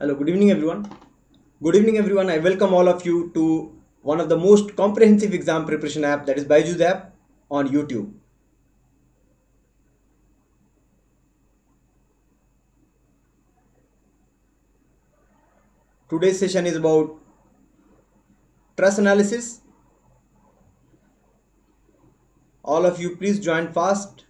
Hello, good evening everyone. Good evening everyone. I welcome all of you to one of the most comprehensive exam preparation app, that is BYJU'S app on YouTube. Today's session is about truss analysis. All of you please join fast.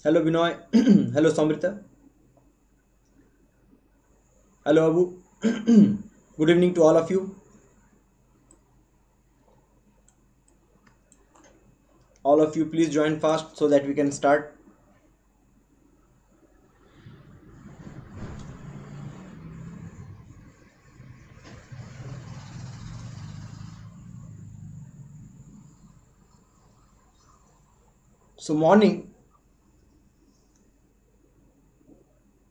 Hello Binoy. Hello Samrita. Hello Abu. Good evening to all of you. All of you please join fast so that we can start. So morning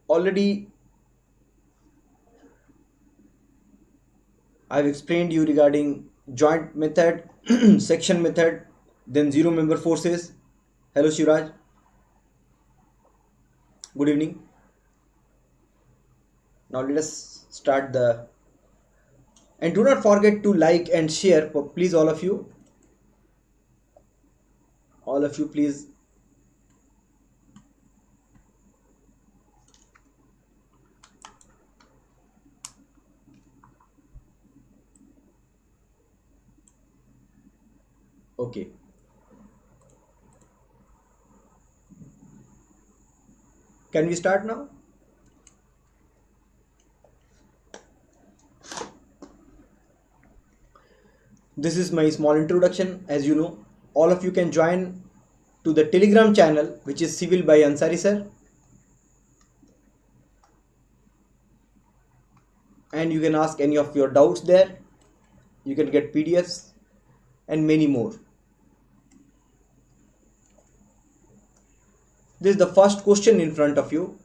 already I've explained you regarding joint method, section method, then zero member forces. Hello Shiraj. Good evening. Now let us start the, and do not forget to like and share, please, all of you please. Okay, can we start now? This is my small introduction. As you know, all of you can join to the Telegram channel, which is Civil by Ansari sir, and you can ask any of your doubts there. You can get PDFs and many more. This is the first question in front of you.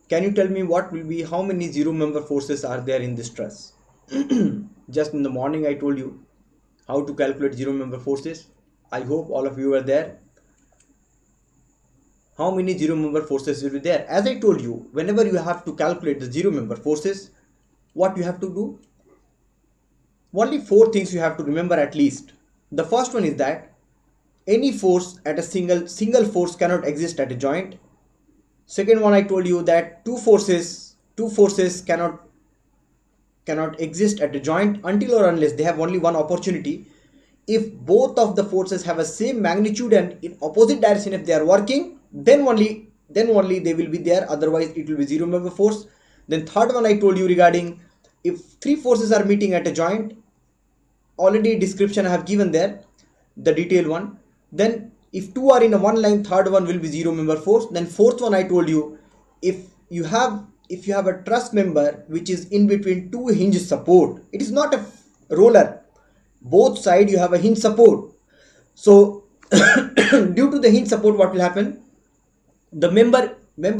Can you tell me what will be, how many zero member forces are there in this truss? Just in the morning I told you how to calculate zero member forces. I hope all of you are there. How many zero member forces will be there? As I told you, whenever you have to calculate the zero member forces, what you have to do? Only four things you have to remember at least. The first one is that any force at a single force cannot exist at a joint. Second one, I told you that two forces cannot exist at a joint until or unless they have only one opportunity. If both of the forces have a same magnitude and in opposite direction, if they are working, then only they will be there, otherwise it will be zero member force. Then third one, I told you regarding if three forces are meeting at a joint, already description I have given there, the detailed one. Then if two are in a one line, third one will be zero member force. Then fourth one, I told you, if you have a truss member which is in between two hinge support, it is not a roller, both side you have a hinge support. So due to the hinge support, what will happen? The member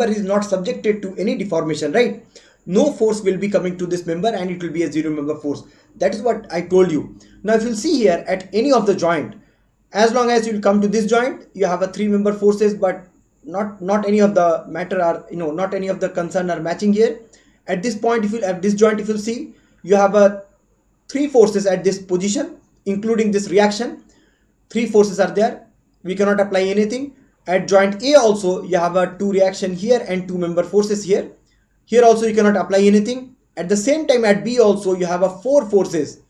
is not subjected to any deformation, right? No force will be coming to this member and it will be a zero member force. That is what I told you. Now if you see here at any of the joint, as long as you come to this joint, you have a three member forces, but not any of the matter are, not any of the concern are matching here. At this point, if you have this joint, if you see, you have a three forces at this position, including this reaction. Three forces are there, we cannot apply anything. At joint A also, you have a two reaction here and two member forces here. Here also you cannot apply anything. At the same time at B also, you have a four forces.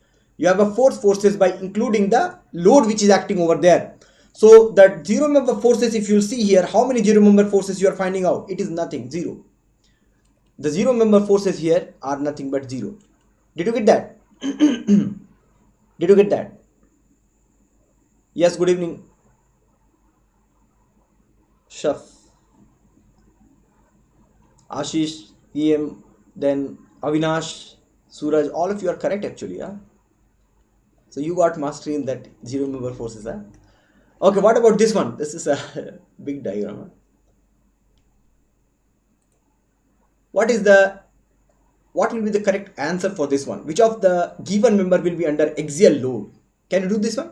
You have a forces by including the load which is acting over there. So that zero member forces, if you'll see here, how many zero member forces you are finding out? It is nothing, zero. The zero member forces here are nothing but zero. Did you get that? Did you get that? Yes, good evening. Shaf, Ashish, PM, then Avinash, Suraj, all of you are correct actually. Huh? So you got mastery in that zero member forces. Huh? Okay, what about this one? This is a big diagram. Huh? What will be the correct answer for this one? Which of the given member will be under axial load? Can you do this one?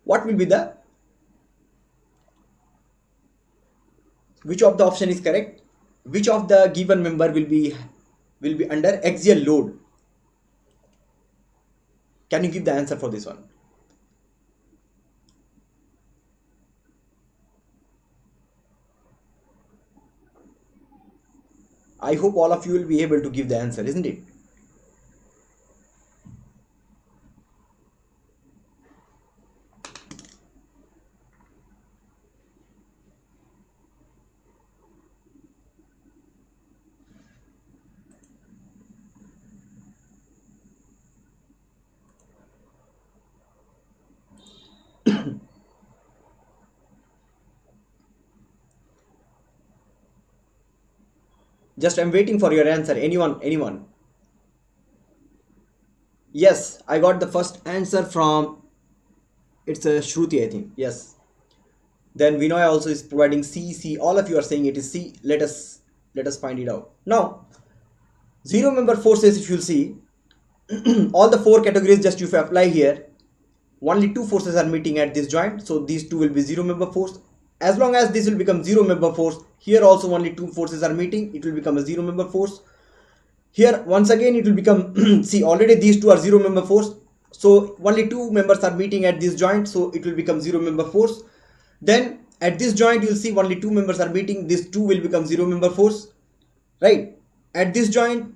What will be the, which of the option is correct? Which of the given member will be under axial load? Can you give the answer for this one? I hope all of you will be able to give the answer, isn't it? Just I'm waiting for your answer. Anyone? Yes, I got the first answer from, it's a Shruti, I think. Yes. Then Vinoy also is providing C. All of you are saying it is C. Let us find it out. Now, zero member forces, if you'll see, all the four categories, just if you apply here, only two forces are meeting at this joint, so these two will be zero member force. As long as this will become zero member force, here also only two forces are meeting, it will become a zero member force. Here once again it will become see, already these two are zero member force, so only two members are meeting at this joint, so it will become zero member force. Then at this joint you'll see only two members are meeting, these two will become zero member force, right? At this joint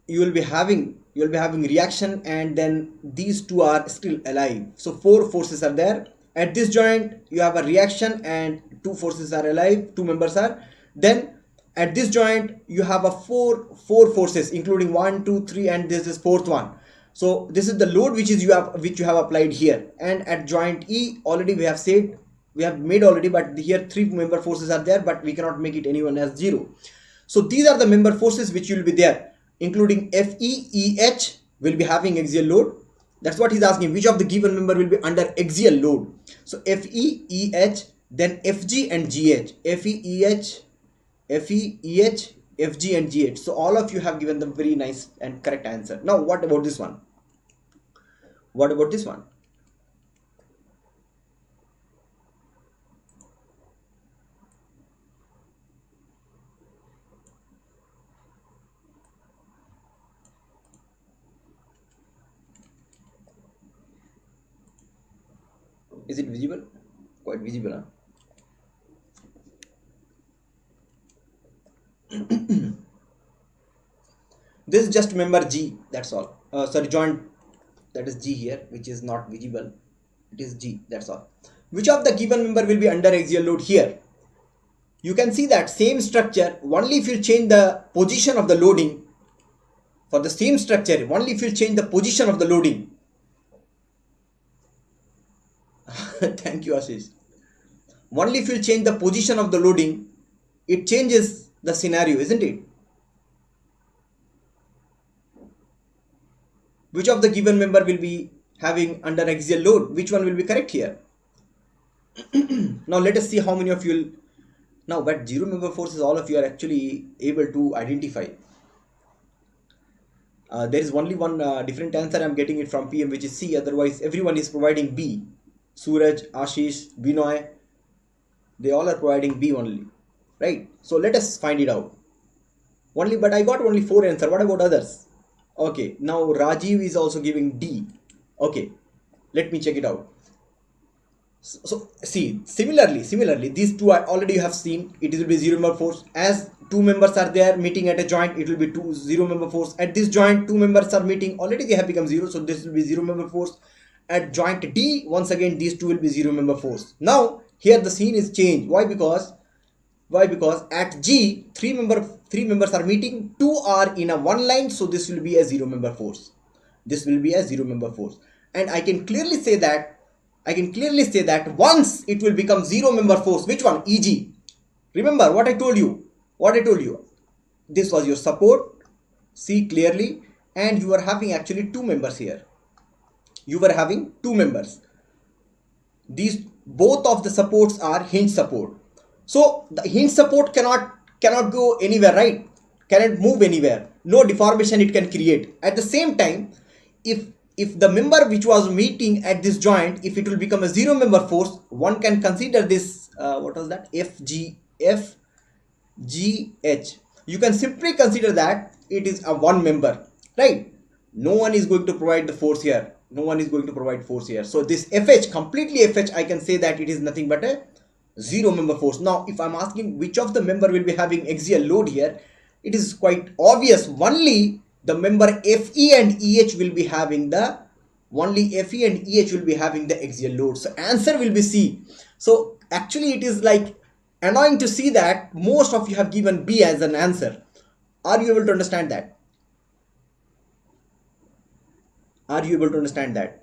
you will be having reaction, and then these two are still alive, so four forces are there. At this joint you have a reaction and two forces are alive, two members are. Then at this joint you have a four forces, including 1 2 3, and this is fourth one. So this is the load which you have applied here. And at joint E, already we have said, we have made already, but here three member forces are there, but we cannot make it anyone as zero. So these are the member forces which will be there, including FE, will be having axial load. That's what he's asking, which of the given member will be under axial load. So FE, then FG and GH. FE, FG and GH. So all of you have given the very nice and correct answer. Now what about this one? What about this one? Is it visible? Quite visible, huh? This is just member G, that's all. Sorry, joint, that is G here, which is not visible. It is G, that's all. Which of the given member will be under axial load here? You can see that same structure, only if you change the position of the loading. For the same structure, only if you change the position of the loading. Thank you, Ashish. Only if you change the position of the loading, it changes the scenario, isn't it? Which of the given member will be having under axial load? Which one will be correct here? Now let us see how many of you will. Now, but zero member forces, all of you are actually able to identify. There is only one different answer. I'm getting it from PM, which is C. Otherwise, everyone is providing B. Suraj, Ashish, Binoy, they all are providing B only, right? So let us find it out. But I got only 4 answers. What about others? Okay, now Rajiv is also giving D. Okay, let me check it out. So see, similarly, these two are already you have seen. It will be zero member force. As two members are there meeting at a joint, it will be two zero member force. At this joint, two members are meeting. Already they have become zero, so this will be zero member force. At joint D, once again these two will be zero member force. Now here the scene is changed. Why? Because at G, three members are meeting. Two are in a one line, so this will be a zero member force. This will be a zero member force, and I can clearly say that once it will become zero member force. Which one? EG. Remember what I told you. This was your support. See clearly, and you are having actually two members here. You were having two members. These both of the supports are hinge support. So the hinge support cannot go anywhere, right? Cannot move anywhere. No deformation it can create. At the same time, if the member which was meeting at this joint, if it will become a zero member force, one can consider this what was that, FGH. You can simply consider that it is a one member, right? No one is going to provide the force here. So this FH, completely FH, I can say that it is nothing but a zero member force. Now if I'm asking which of the member will be having axial load here, it is quite obvious. Only the member FE and EH will be having the axial load. So answer will be C. So actually it is like annoying to see that most of you have given B as an answer. Are you able to understand that?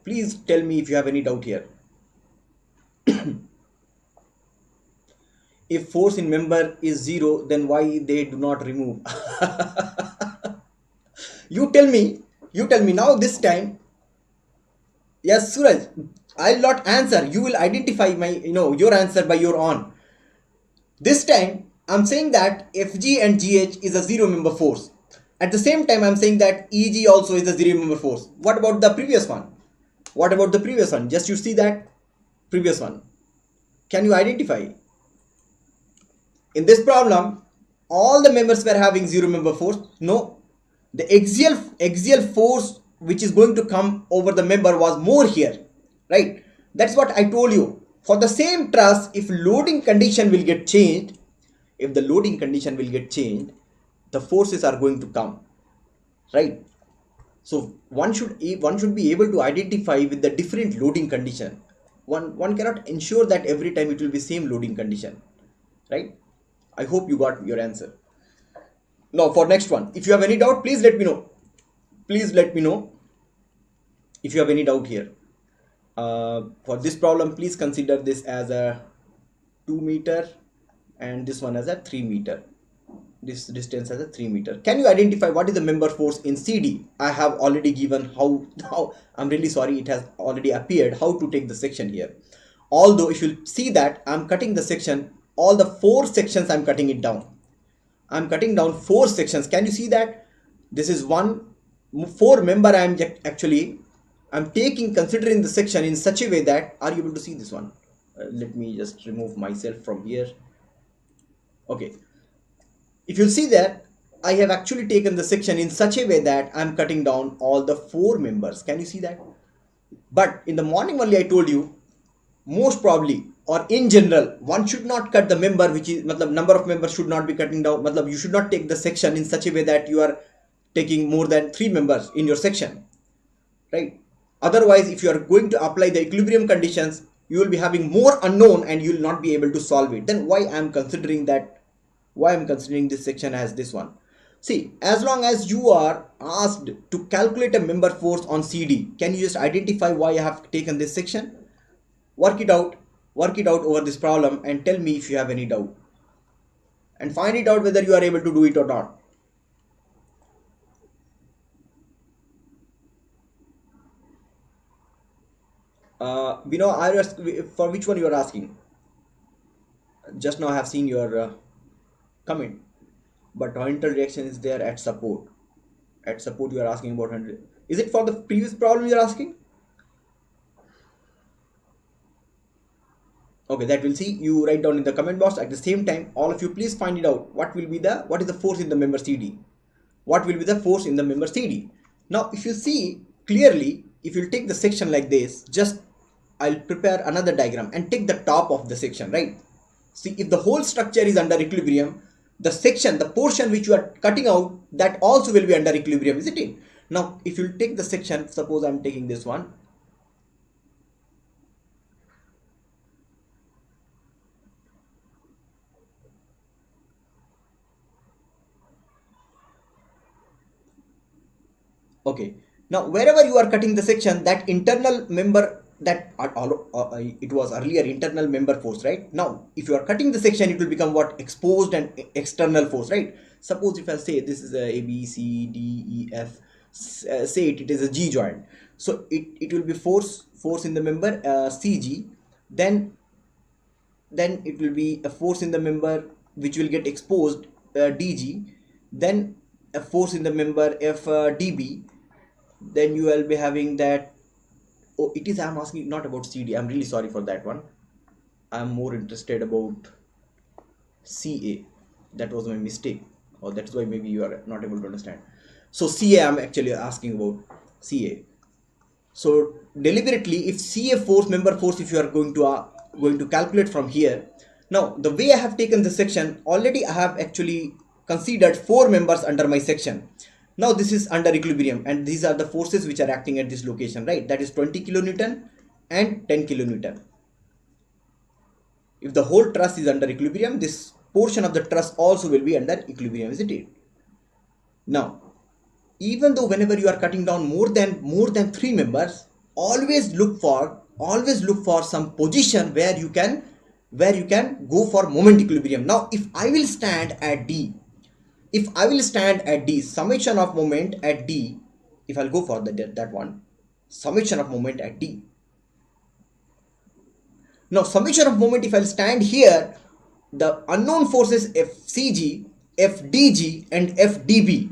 Please tell me if you have any doubt here. If force in member is zero, then why they do not remove? You tell me now this time. Yes, Suraj, I'll not answer. You will identify your answer by your own. This time I'm saying that FG and GH is a zero member force. At the same time I'm saying that EG also is a zero member force. What about the previous one? Just you see that previous one. Can you identify? In this problem, all the members were having zero member force. No, the axial force which is going to come over the member was more here, right? That's what I told you. For the same truss, if loading condition will get changed, the forces are going to come, right? So one should be able to identify with the different loading condition. One cannot ensure that every time it will be same loading condition, right? I hope you got your answer. Now for next one, if you have any doubt, please let me know. If you have any doubt here. For this problem, please consider this as a 2 meter and this one as a 3 meter. This distance as a 3 meter. Can you identify what is the member force in CD? I have already given how I'm really sorry, it has already appeared how to take the section here. Although if you see that I'm cutting the section, all the 4 sections I'm cutting it down. I'm cutting down 4 sections. Can you see that? This is 4 member I'm taking, considering the section in such a way that, are you able to see this one? Let me just remove myself from here. Okay. If you see that, I have actually taken the section in such a way that I'm cutting down all the 4 members. Can you see that? But in the morning only I told you, most probably or in general, one should not cut the member which is, number of members should not be cutting down. You should not take the section in such a way that you are taking more than 3 members in your section, right? Otherwise, if you are going to apply the equilibrium conditions, you will be having more unknown and you will not be able to solve it. Then why I'm considering this section as this one? See, as long as you are asked to calculate a member force on CD, can you just identify why I have taken this section? Work it out over this problem and tell me if you have any doubt. And find it out whether you are able to do it or not. For which one you are asking? Just now I have seen your comment, but horizontal reaction is there at support. At support you are asking about 100. Is it for the previous problem you are asking? Okay, that we'll see. You write down in the comment box. At the same time, all of you please find it out. What is the force in the member CD? What will be the force in the member CD? Now, if you see clearly, if you take the section like this, just I'll prepare another diagram and take the top of the section, right? See, if the whole structure is under equilibrium, the section, the portion which you are cutting out, that also will be under equilibrium, isn't it? Now, if you take the section, suppose I'm taking this one. Okay. Now, wherever you are cutting the section, that internal member, that it was earlier internal member force, right? Now, if you are cutting the section, it will become what? Exposed and external force, right? Suppose if I say this is a B, C, D, E, F, say it is a G joint. So it will be force in the member CG, then it will be a force in the member which will get exposed DG, then a force in the member FDB, then you will be having that. Oh, it is, I'm asking not about CD, I'm really sorry for that one. I'm more interested about CA. That was my mistake, or that's why maybe you are not able to understand. So CA, I'm actually asking about CA. So deliberately, if CA force, member force, if you are going to calculate from here, now the way I have taken the section, already I have actually considered 4 members under my section. Now this is under equilibrium, and these are the forces which are acting at this location, right? That is 20 kilonewton and 10 kilonewton. If the whole truss is under equilibrium, this portion of the truss also will be under equilibrium, isn't it? Now, even though whenever you are cutting down more than 3 members, always look for some position where you can go for moment equilibrium. Now, if I will stand at D, summation of moment at D, if I'll go for that one, summation of moment at D. Now, summation of moment, if I'll stand here, the unknown forces FCG, FDG and FDB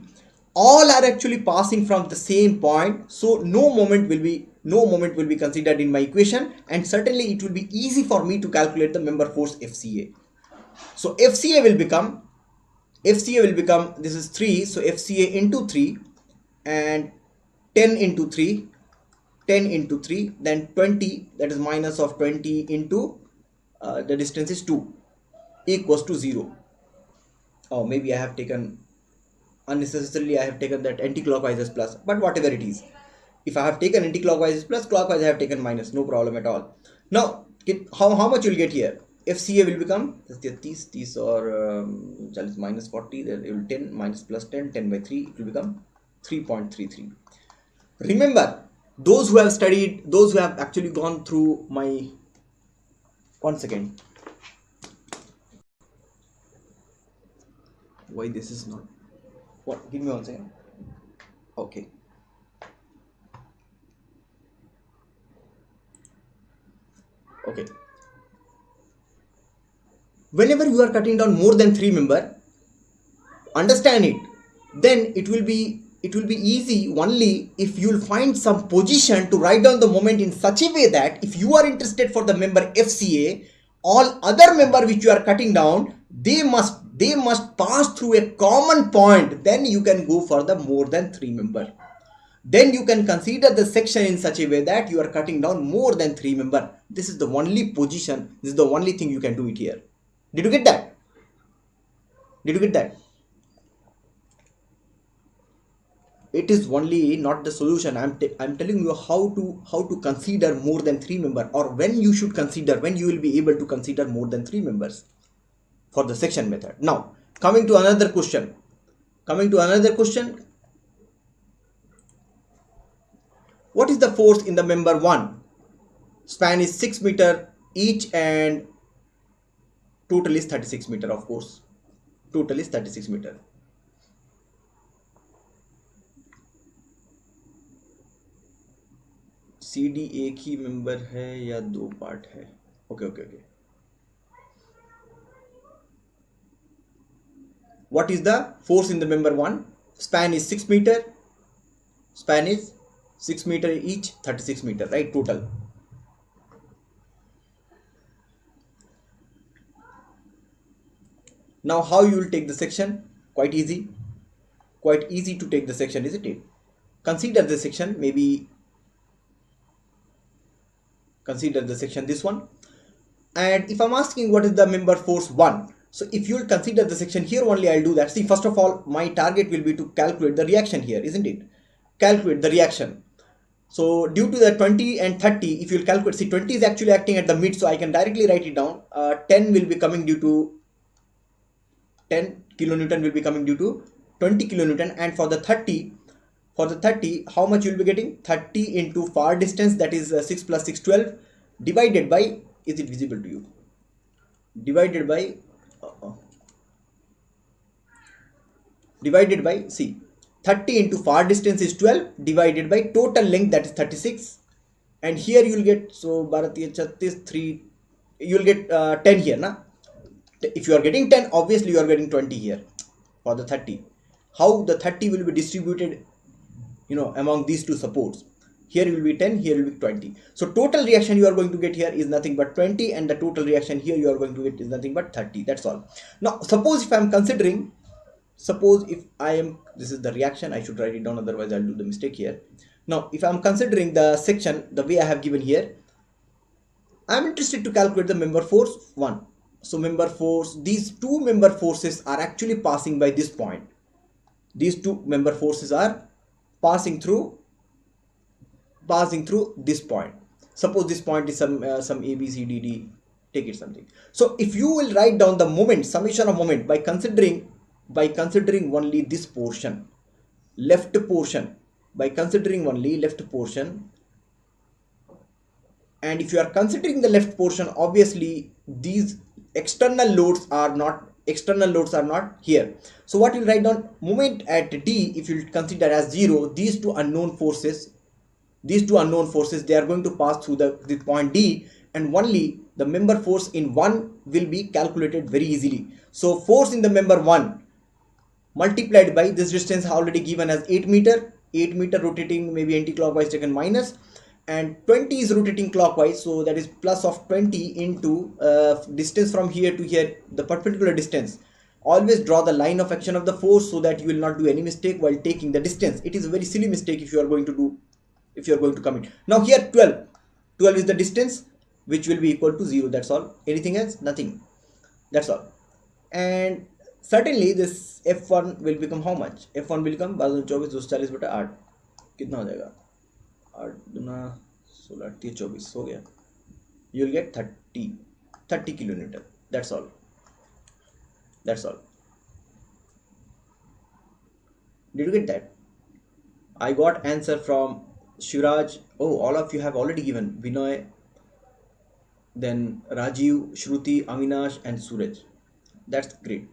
all are actually passing from the same point, so no moment will be considered in my equation, and certainly it will be easy for me to calculate the member force FCA. So FCA will become this is 3, so FCA into 3 and 10 into 3, then 20, that is minus of 20 into the distance is 2, equals to 0. Oh, maybe I have taken unnecessarily, I have taken that anti-clockwise as plus, but whatever it is, if I have taken anti-clockwise as plus, clockwise I have taken minus, no problem at all. Now how much you will get here? FCA will become these are minus 40, then it will 10 minus plus 10 by 3, it will become 3.33. remember, those who have actually gone through my, one second, why this is not, what, give me 1 second. Okay, whenever you are cutting down more than 3 member, understand it, then it will be easy only if you will find some position to write down the moment in such a way that if you are interested for the member FCA, all other member which you are cutting down, they must pass through a common point, then you can go for the more than 3 member. Then you can consider the section in such a way that you are cutting down more than 3 member. This is the only position, this is the only thing you can do it here. Did you get that? It is only not the solution. I'm telling you how to consider more than 3 member, or when you should consider, when you will be able to consider more than 3 members for the section method. Now, coming to another question. What is the force in the member 1? Span is 6 meter each and total is 36 meter, of course. Total is 36 meter. CD एक ही member है या 2 part है? Okay. What is the force in the member 1? Span is 6 meter. Span is 6 meter each, 36 meter, right? Total. Now how you will take the section? Quite easy to take the section, isn't it? Consider the section, maybe consider the section this one. And if I'm asking what is the member force 1, so if you'll consider the section here only, I'll do that. See, first of all, my target will be to calculate the reaction here, isn't it? Calculate the reaction. So due to the 20 and 30, if you'll calculate, see 20 is actually acting at the mid, so I can directly write it down. 10 will be coming due to 10 kilonewton will be coming due to 20 kilonewton, and for the 30, how much you will be getting? 30 into far distance, that is 6 plus 6, 12, divided by, is it visible to you? Divided by, see, 30 into far distance is 12, divided by total length, that is 36, and here you will get, so Bharatiya 3, you will get 10 here, na? If you are getting 10, obviously you are getting 20 here for the 30. How the 30 will be distributed, among these two supports? Here will be 10, here will be 20. So total reaction you are going to get here is nothing but 20, and the total reaction here you are going to get is nothing but 30. That's all. Now suppose if I am considering, this is the reaction, I should write it down, otherwise I'll do the mistake here. Now if I am considering the section the way I have given here, I am interested to calculate the member force 1. So member force, these two member forces are actually passing by this point. These two member forces are passing through this point. Suppose this point is some A, B, C, D, D, take it something. So if you will write down the moment, summation of moment, by considering only this portion, left portion, and if you are considering the left portion, obviously these external loads are not here. So what you write down, moment at D, if you consider as 0, these two unknown forces, they are going to pass through the point D, and only the member force in 1 will be calculated very easily. So force in the member 1 multiplied by this distance already given as 8 meter rotating maybe anti-clockwise taken minus, and 20 is rotating clockwise, so that is plus of 20 into distance from here to here, the perpendicular distance. Always draw the line of action of the force so that you will not do any mistake while taking the distance. It is a very silly mistake if you are going to commit. Now here 12 is the distance, which will be equal to 0. That's all. Anything else? Nothing. That's all. And certainly this F1 will become how much? F1 will become 24 240/8. कितना हो जाएगा? 8 गुना 16 24 हो गया. You will get 30 kilonewton. That's all. Did you get that? I got answer from Shiraj. Oh, all of you have already given. Vinay, then Rajiv, Shruti, Avinash and Suraj. That's great.